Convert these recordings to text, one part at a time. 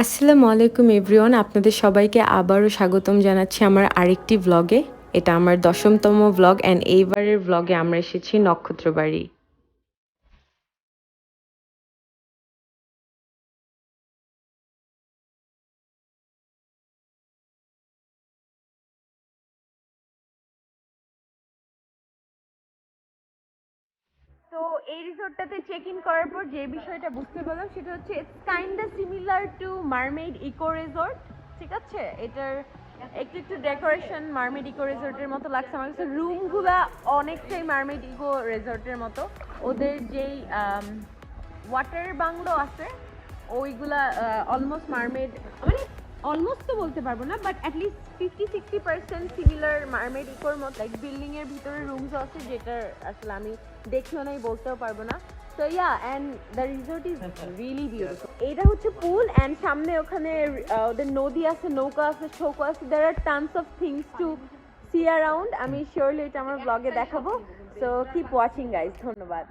আসসালামু আলাইকুম এভরিওয়ান, আপনাদের সবাইকে আবারও স্বাগতম জানাচ্ছি আমার আরেকটি ভ্লগে। এটা আমার 10তম ভ্লগ অ্যান্ড এইবারের ভ্লগে আমরা এসেছি নক্ষত্রবাড়ি। তো এই রিসোর্টটাতে চেক ইন করার পর যে বিষয়টা বুঝতে পারলাম সেটা হচ্ছে it's kinda similar to Mermaid Eco Resort. ঠিক আছে, এটার একটু একটু ডেকোরেশন মারমেড ইকো রিসোর্টের মতো লাগছে আমার কাছে। রুমগুলা অনেকটাই মারমেড ইকো রিসোর্টের মতো। ওদের যেই ওয়াটার বাংলো আছে ওইগুলা অলমোস্ট মারমেড, মানে অলমোস্ট তো বলতে পারবো না, বাট অ্যাটলিস্ট 50-60% সিমিলার মারমেড ইকোর মতো। লাইক বিল্ডিং এর ভিতরে রুমস আছে যেটার আসলে আমি দেখিও নাই, বলতেও পারবো না। So yeah, and the resort is really beautiful. এটা হচ্ছে পুল অ্যান্ড সামনে ওখানে ওদের নদী আছে, নৌকা আছে, শোকা আছে। There are tons of things to see around. আমি শিওরলি এটা আমার ব্লগে দেখাবো। সো কিপ ওয়াচিং গাইজ, ধন্যবাদ।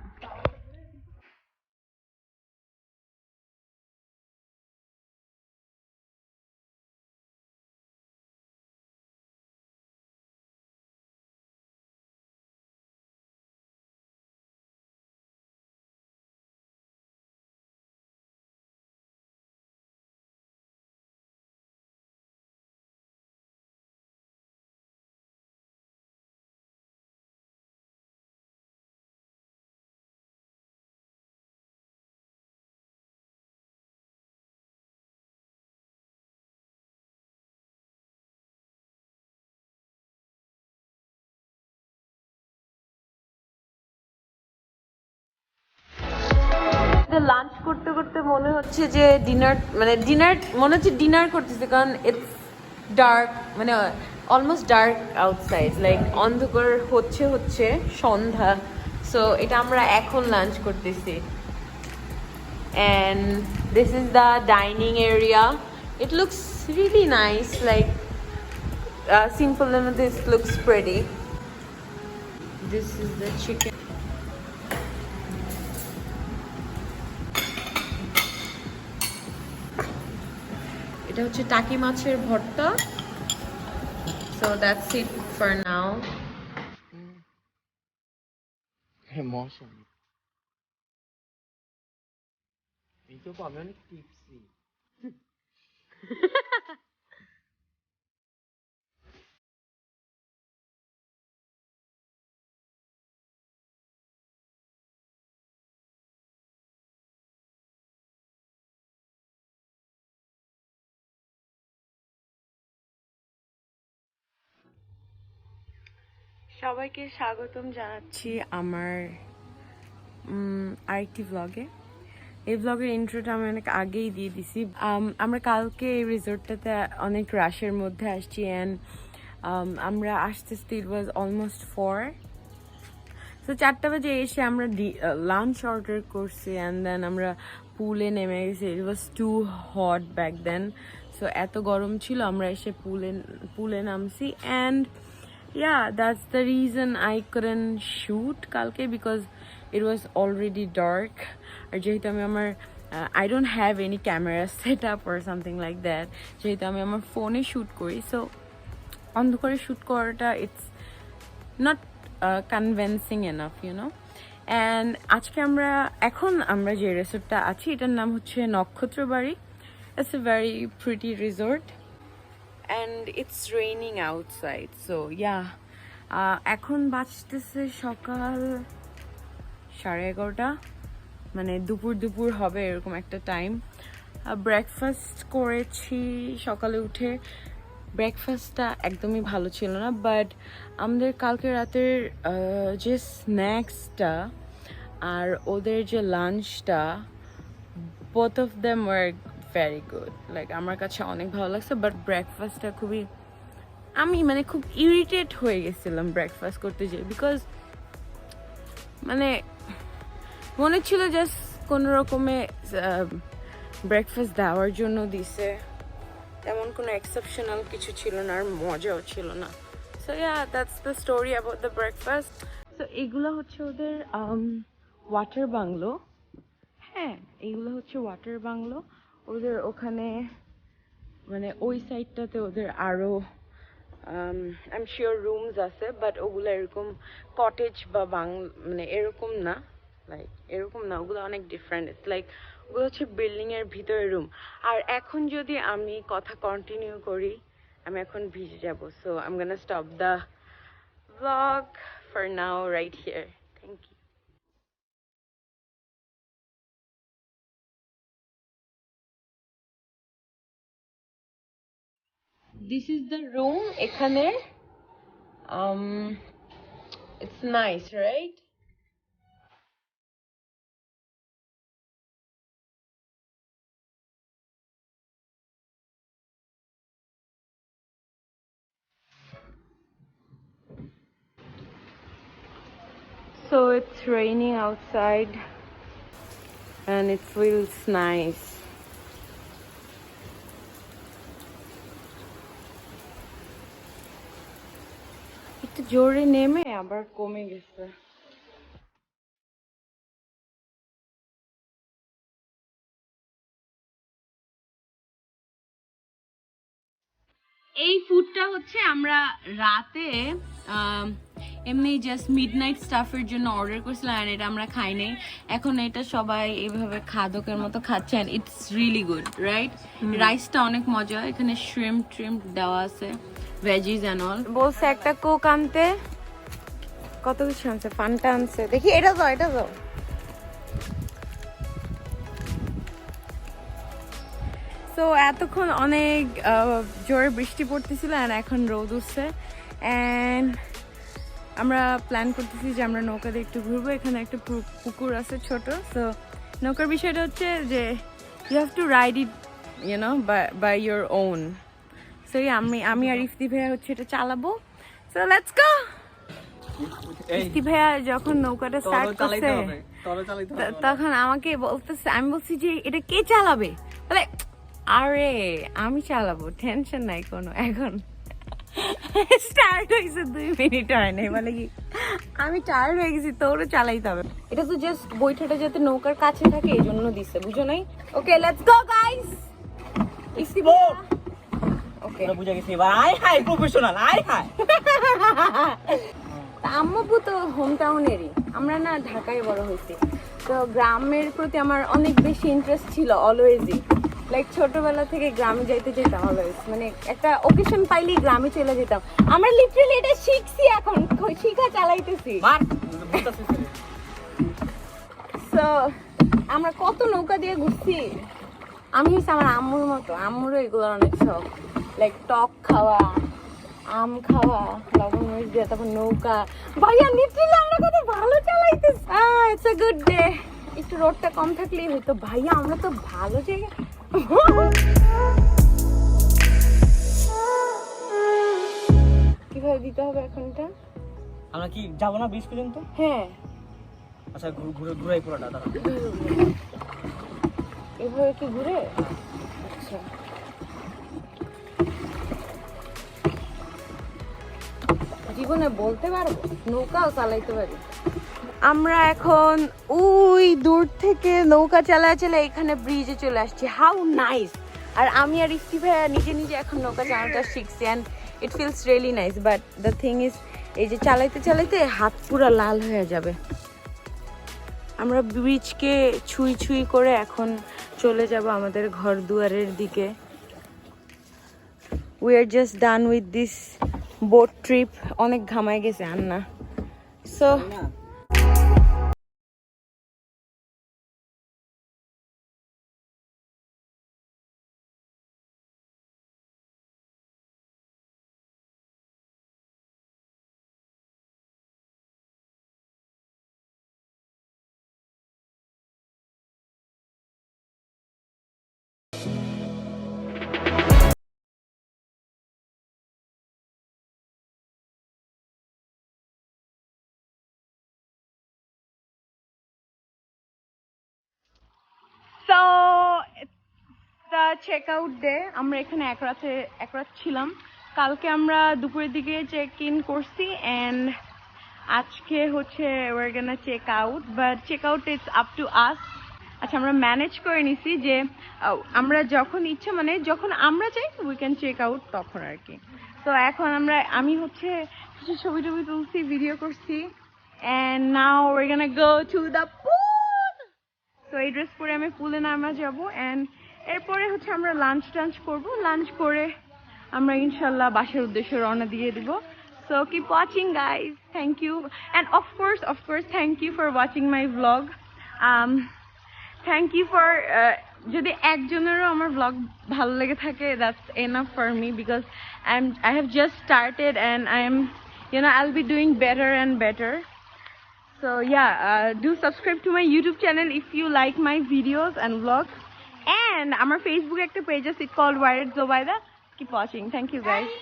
লাঞ্চ করতে করতে মনে হচ্ছে যে ডিনার মনে হচ্ছে ডিনার করতেছে, কারণ ইটস ডার্ক, মানে অলমোস্ট ডার্ক আউটসাইড, লাইক অন্ধকার হচ্ছে সন্ধ্যা। সো এটা আমরা এখন লাঞ্চ করতেছি and this is the dining area. It looks really nice, like simple and this looks pretty. This is the chicken. এটা হচ্ছে টাকি মাছের ভর্তা। So that's it for now. হ্যাঁ মশা এই তো আমি অনেক টিপসি। সবাইকে স্বাগতম জানাচ্ছি আমার আরেকটি ভ্লগে। এই ভ্লগের ইন্ট্রোটা আমি অনেক আগেই দিয়ে দিছি। আমরা কালকে এই রিসোর্টটাতে অনেক রাশের মধ্যে আসছি অ্যান্ড আমরা আসতে ইট ওয়াজ অলমোস্ট 4। তো 4টা বাজে এসে আমরা লাঞ্চ অর্ডার করছি অ্যান্ড দেন আমরা পুলে নেমে গেছি। ইট ওয়াজ too hot back then. So এত গরম ছিল, আমরা এসে পুলে নামছি and yeah, that's the reason I couldn't shoot kalke, because it was already dark. Ar jehetu ami amar I don't have any camera setup or something like that, jehetu ami amar phone e shoot kori, so ondhokare shoot korata it's not convincing enough, you know. And আজকে এখন আমরা যে রিসোর্টটা আছি এটার নাম হচ্ছে নক্ষত্রবাড়ি। It's a very pretty resort and it's raining outside, so yeah. এখন বাজতেছে সকাল 11:30, মানে দুপুর হবে এরকম একটা টাইম। ব্রেকফাস্ট করেছি সকালে উঠে। ব্রেকফাস্টটা একদমই ভালো ছিল না, বাট আমাদের কালকে রাতের যে স্ন্যাক্সটা আর ওদের যে লাঞ্চটা, both of them were very good. Like আমার কাছে অনেক ভালো লাগছে, বাট ব্রেকফাস্টটা আমি খুব ইরিটেট হয়ে গেছিলাম ব্রেকফাস্ট করতে যেয়ে, বিকজ মানে মনে ছিল জাস্ট কোনো রকমে ব্রেকফাস্ট দেওয়ার জন্য দিছে, তেমন কোনো এক্সেপশনাল কিছু ছিল না আর মজাও ছিল না। So yeah, that's the story about the breakfast. So এগুলো হচ্ছে ওদের ওয়াটার বাংলো। হ্যাঁ, এইগুলো হচ্ছে ওয়াটার বাংলো। ওদের ওখানে মানে ওই সাইডটাতে ওদের আরো আই এম শিওর রুমস আছে, বাট ওগুলো এরকম কটেজ বা মানে এরকম না, লাইক এরকম না, ওগুলো অনেক ডিফারেন্ট। ইটস লাইক ওগুলো হচ্ছে বিল্ডিং এর ভিতরে রুম। আর এখন যদি আমি কথা কন্টিনিউ করি আমি এখন ভিজে যাব, so I am gonna stop the vlog for now right here. Thank you. This is the room এখানে it's nice, right? So it's raining outside and it feels nice. একটু জোরে নেমে আবার কমে গেছে। এই ফুডটা হচ্ছে আমরা রাতে এমনি জাস্ট মিডনাইট স্টাফের জন্য অর্ডার করছিলাম, আর এটা আমরা খাই নাই। এখন এটা সবাই এইভাবে খাদকের মতো খাচ্ছে, and it's really good, right? রাইসটা অনেক মজা, এখানে শ্রিম্প দেওয়া আছে, ভেজিস এন্ড অল। বলছে একটা কোক আনতে, কত কিছু আনছে, ফান্টা আনছে, দেখি এটা দাও। তো এতক্ষণ অনেক জোরে বৃষ্টি পড়তেছিল, আর এখন রোদ উঠছে। অ্যান্ড আমরা প্ল্যান করতেছি যে আমরা নৌকাতে একটু ঘুরবো। এখানে একটা পুকুর আছে ছোট। সো নৌকার বিষয়টা হচ্ছে যে you have to ride it you know by your own. So আমি আর ইফতি ভাইয়া হচ্ছে এটা চালাবো। So let's go. ইফতি ভাইয়া যখন নৌকাটা স্টার্ট করছে তখন আমাকে বলতেছে, আমি বলছি যে এটা কে চালাবে, বলে আরে আমি চালাবো, টেনশন নাই কোনো। এখন স্টার্ট হয়েছে 2 মিনিট হয় নাই, বলে কি আমি টায়ার্ড হয়ে গেছি, তোরও চালাইতে হবে। এটা তো জাস্ট বৈঠাটা যাতে নৌকার কাছে থাকে এই জন্য দিচ্ছে, বুঝো নাই? Okay let's go guys. ওকে বুঝা গেছি ভাই, হাই প্রফেশনাল, হাই আম্মু তো হোম টাউনেরই, আমরা না ঢাকায় বড় হয়েছি, তো গ্রামের প্রতি আমার অনেক বেশি ইন্টারেস্ট ছিল অলওয়েজই। লাইক ছোটবেলা থেকে গ্রামে যাইতে যেতাম অলওয়েজ, মানে একটা ওকেশন পাইলেই গ্রামে চলে যেতাম। আমরা লিটারালি এটা শিখছি, এখন শিখা চালাইতেছি। সো আমরা কত নৌকা দিয়ে ঘুরছি। আমি হচ্ছে আমার আম্মুর মতো, আম্মুরও এগুলো অনেক শখ, লাইক টক খাওয়া, আম খাওয়া, লবণ মরিচ দিয়ে, তারপর নৌকা। ভাইয়া লিটারালি আমরা কত ভালো চালাইতেছি। It's a good day. একটু রোডটা কম থাকলেই হয়তো। ভাইয়া আমরা তো ভালো জায়গা। কিভাবে দিতে হবে এখন এটা? আমরা কি যাবো না বিচ পর্যন্ত? হ্যাঁ আচ্ছা ঘুরাই পুরোটা দাঁড়া। এভাবে কি ঘুরে? আচ্ছা জীবনে বলতে পারবো, নৌকাও চালাইতে পারি। আমরা এখন ওই দূর থেকে নৌকা চালায় এখানে ব্রিজে চলে আসছি। How nice! আর আমি আর ইফতি ভাইয়া নিজে এখন নৌকা চালানোটা শিখছি, and it feels really nice. But the thing is, এই যে চালাইতে হাত পুরো লাল হয়ে যাবে। আমরা ব্রিজকে ছুঁই করে এখন চলে যাব আমাদের ঘর দুয়ারের দিকে। We are just done with this boat trip. অনেক ঘামায় গেছে আন্না। So check out day. আমরা এখানে এক রাত ছিলাম। কালকে আমরা দুপুরের দিকে চেক ইন করছি, অ্যান্ড আজকে হচ্ছে we're gonna check out, but check out is up to us. আচ্ছা আমরা ম্যানেজ করে নিছি যে আমরা যখন ইচ্ছে মানে যখন আমরা চাই উই ক্যান চেক আউট তখন আর কি। তো এখন আমি হচ্ছে কিছু ছবি টবি তুলছি, ভিডিও করছি, and now we're gonna go to the pool. তো এই ড্রেস পরে আমি পুলে নামা যাব, and এরপরে হচ্ছে আমরা লাঞ্চ টাঞ্চ করবো, লাঞ্চ করে আমরা ইনশাল্লাহ বাসার উদ্দেশ্যে রওনা দিয়ে দিব। So keep watching guys, thank you, and of course thank you for watching my vlog. Thank you for যদি একজনেরও আমার vlog ভালো লেগে থাকে, that's enough for me because I have just started and I'll be doing better and better. So yeah, do subscribe to my YouTube channel if you like my videos and vlogs, and our Facebook একটা page is called Wired Zobaida. Keep watching, thank you guys.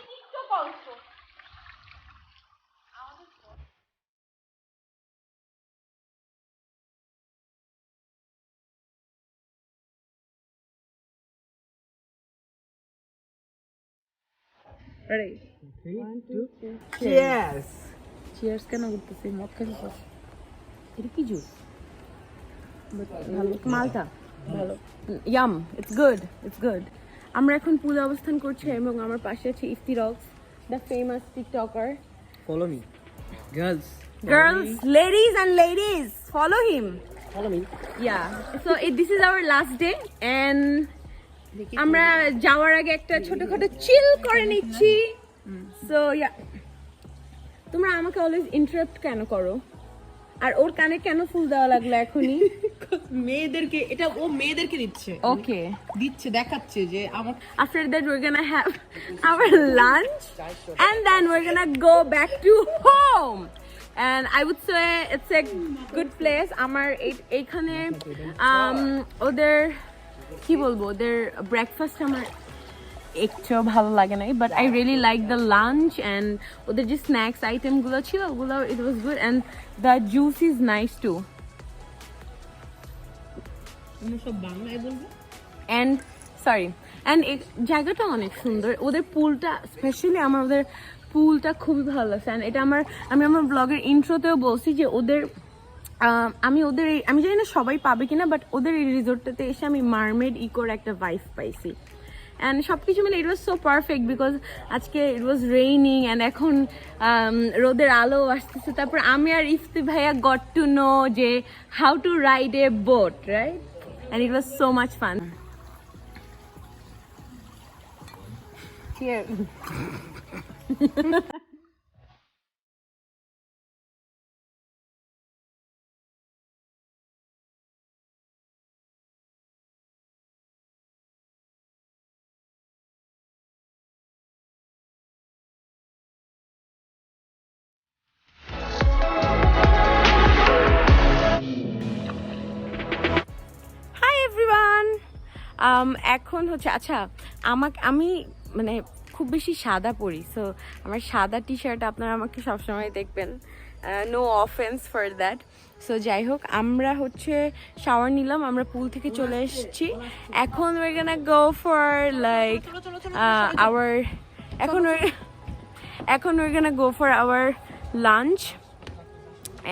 Ready? 1 2 3 Cheers. Cheers কেন করতেছি? মদ খাইছিস? এটা কি juice? ভালো মালটা ভালো। Yum, it's good. আমরা এখন পুলে অবস্থান করছি এবং আমার পাশে আছে Ifti rocks, the famous TikToker. Follow me. Girls. Ladies, follow him. Follow me. Yeah, so this is our last day and আমরা যাওয়ার আগে একটা ছোটখাটো চিল করে নিচ্ছি। সো ইয়া, তোমরা আমাকে অলওয়েজ ইন্টারাপ্ট কেন করো? আর ওর কানে কেন ফুল দেওয়া লাগলো এখনই? মেয়েদেরকে এটা ও মেয়েদেরকে দিচ্ছে, ওকে দিচ্ছে দেখাচ্ছে যে আমার after that we're gonna have our lunch and then we're gonna go back to home, and I would say it's a good place. আমার এইখানে ওদের কি বলবো, ওদের ব্রেকফাস্ট আমার একটু ভালো লাগে নাই, but I really like the lunch and ওদের যে স্ন্যাক্স আইটেমগুলো ছিল ওগুলো it was good and the juice is nice too. আমরা সব বাংলায় বলবো। অ্যান্ড সরি অ্যান্ড জায়গাটা অনেক সুন্দর, ওদের পুলটা স্পেশালি আমার ওদের পুলটা খুবই ভালো লাগছে। অ্যান্ড এটা আমি আমার ব্লগের ইন্ট্রোতেও বলছি যে আমি জানি না সবাই পাবে কিনা, বাট ওদের এই রিসোর্টটাতে এসে আমি মারমেড ইকোর একটা ভাইব পাইছি। অ্যান্ড সব কিছু মিলে ইট ওয়াজ সো পারফেক্ট বিকজ আজকে ইট ওয়াজ রেইনিং অ্যান্ড এখন রোদের আলো আসতেছে। তারপর আমি আর ইফতি ভাইয়া গট টু নো যে how to ride a boat, right? And it was so much fun. এখন হচ্ছে আচ্ছা আমি মানে খুব বেশি সাদা পরি, সো আমার সাদা টি শার্ট আপনারা আমাকে সবসময় দেখবেন, no offense for that. So যাই হোক, আমরা হচ্ছে শাওয়ার নিলাম, আমরা পুল থেকে চলে এসেছি। এখন we're gonna go for like we're gonna go for our lunch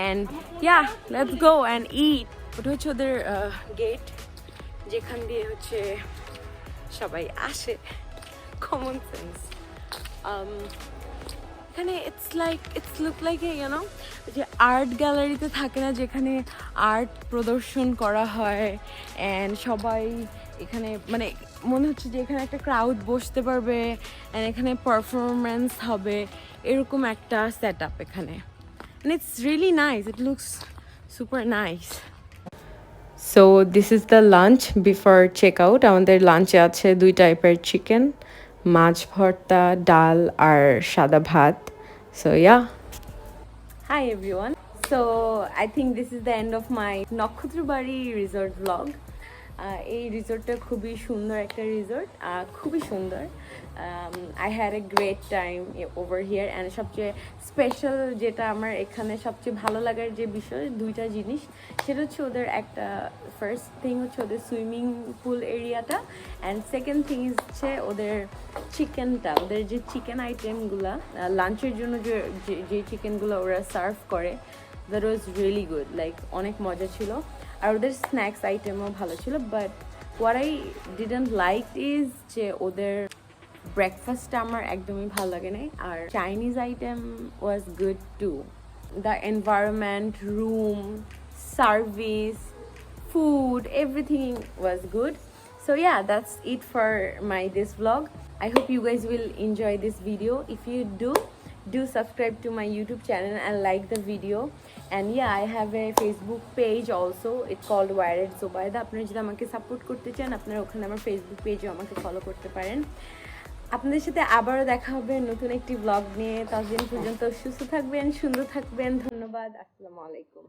and yeah, let's go and eat. ওটা হচ্ছে ওদের গেট, যেখান দিয়ে হচ্ছে সবাই আসে। Common sense. এখানে ইটস লুক লাইক যে আর্ট গ্যালারিতে থাকে না, যেখানে আর্ট প্রদর্শন করা হয় অ্যান্ড সবাই এখানে মানে মনে হচ্ছে যে এখানে একটা ক্রাউড বসতে পারবে অ্যান্ড এখানে পারফরমেন্স হবে, এরকম একটা সেট আপ এখানে। And it's really nice, it looks super nice. So this is the lunch before checkout. আমাদের লাঞ্চে আছে 2 টাইপের চিকেন, মাছ ভর্তা, ডাল আর সাদা ভাত। So yeah. Hi everyone. So I think this is the end of my Nakshatrabari resort vlog. এই রিসোর্টটা খুবই সুন্দর একটা রিসোর্ট, খুবই সুন্দর। I had a great time over here and সবচেয়ে স্পেশাল যেটা আমার এখানে সবচেয়ে ভালো লাগার যে বিষয়, 2টা জিনিস, সেটা হচ্ছে ওদের একটা ফার্স্ট থিং হচ্ছে ওদের সুইমিং পুল এরিয়াটা, অ্যান্ড সেকেন্ড থিং হচ্ছে ওদের চিকেনটা, ওদের যে চিকেন আইটেমগুলো লাঞ্চের জন্য যে চিকেনগুলো ওরা সার্ভ করে, that was really good, like অনেক মজা ছিল। আর ওদের স্ন্যাক্স আইটেমও ভালো ছিল, but what I didn't like is যে ওদের ব্রেকফাস্টটা আমার একদমই ভালো লাগে নাই। আর Chinese item was good too, the environment, room, service, food, everything was good. So yeah, that's it for this vlog. I hope you guys will enjoy this video. If you do subscribe to my YouTube channel and like the video. And yeah, I have a Facebook page also. It's called Wired Zubaida. আপনারা যদি আমাকে support করতে চান, আপনারা ওখানে আমার Facebook পেজে আমাকে ফলো করতে পারেন। আপনাদের সাথে আবারও দেখা হবে নতুন একটি ব্লগ নিয়ে। ততদিন পর্যন্ত সুস্থ থাকবেন, সুন্দর থাকবেন। ধন্যবাদ। আসসালামু আলাইকুম।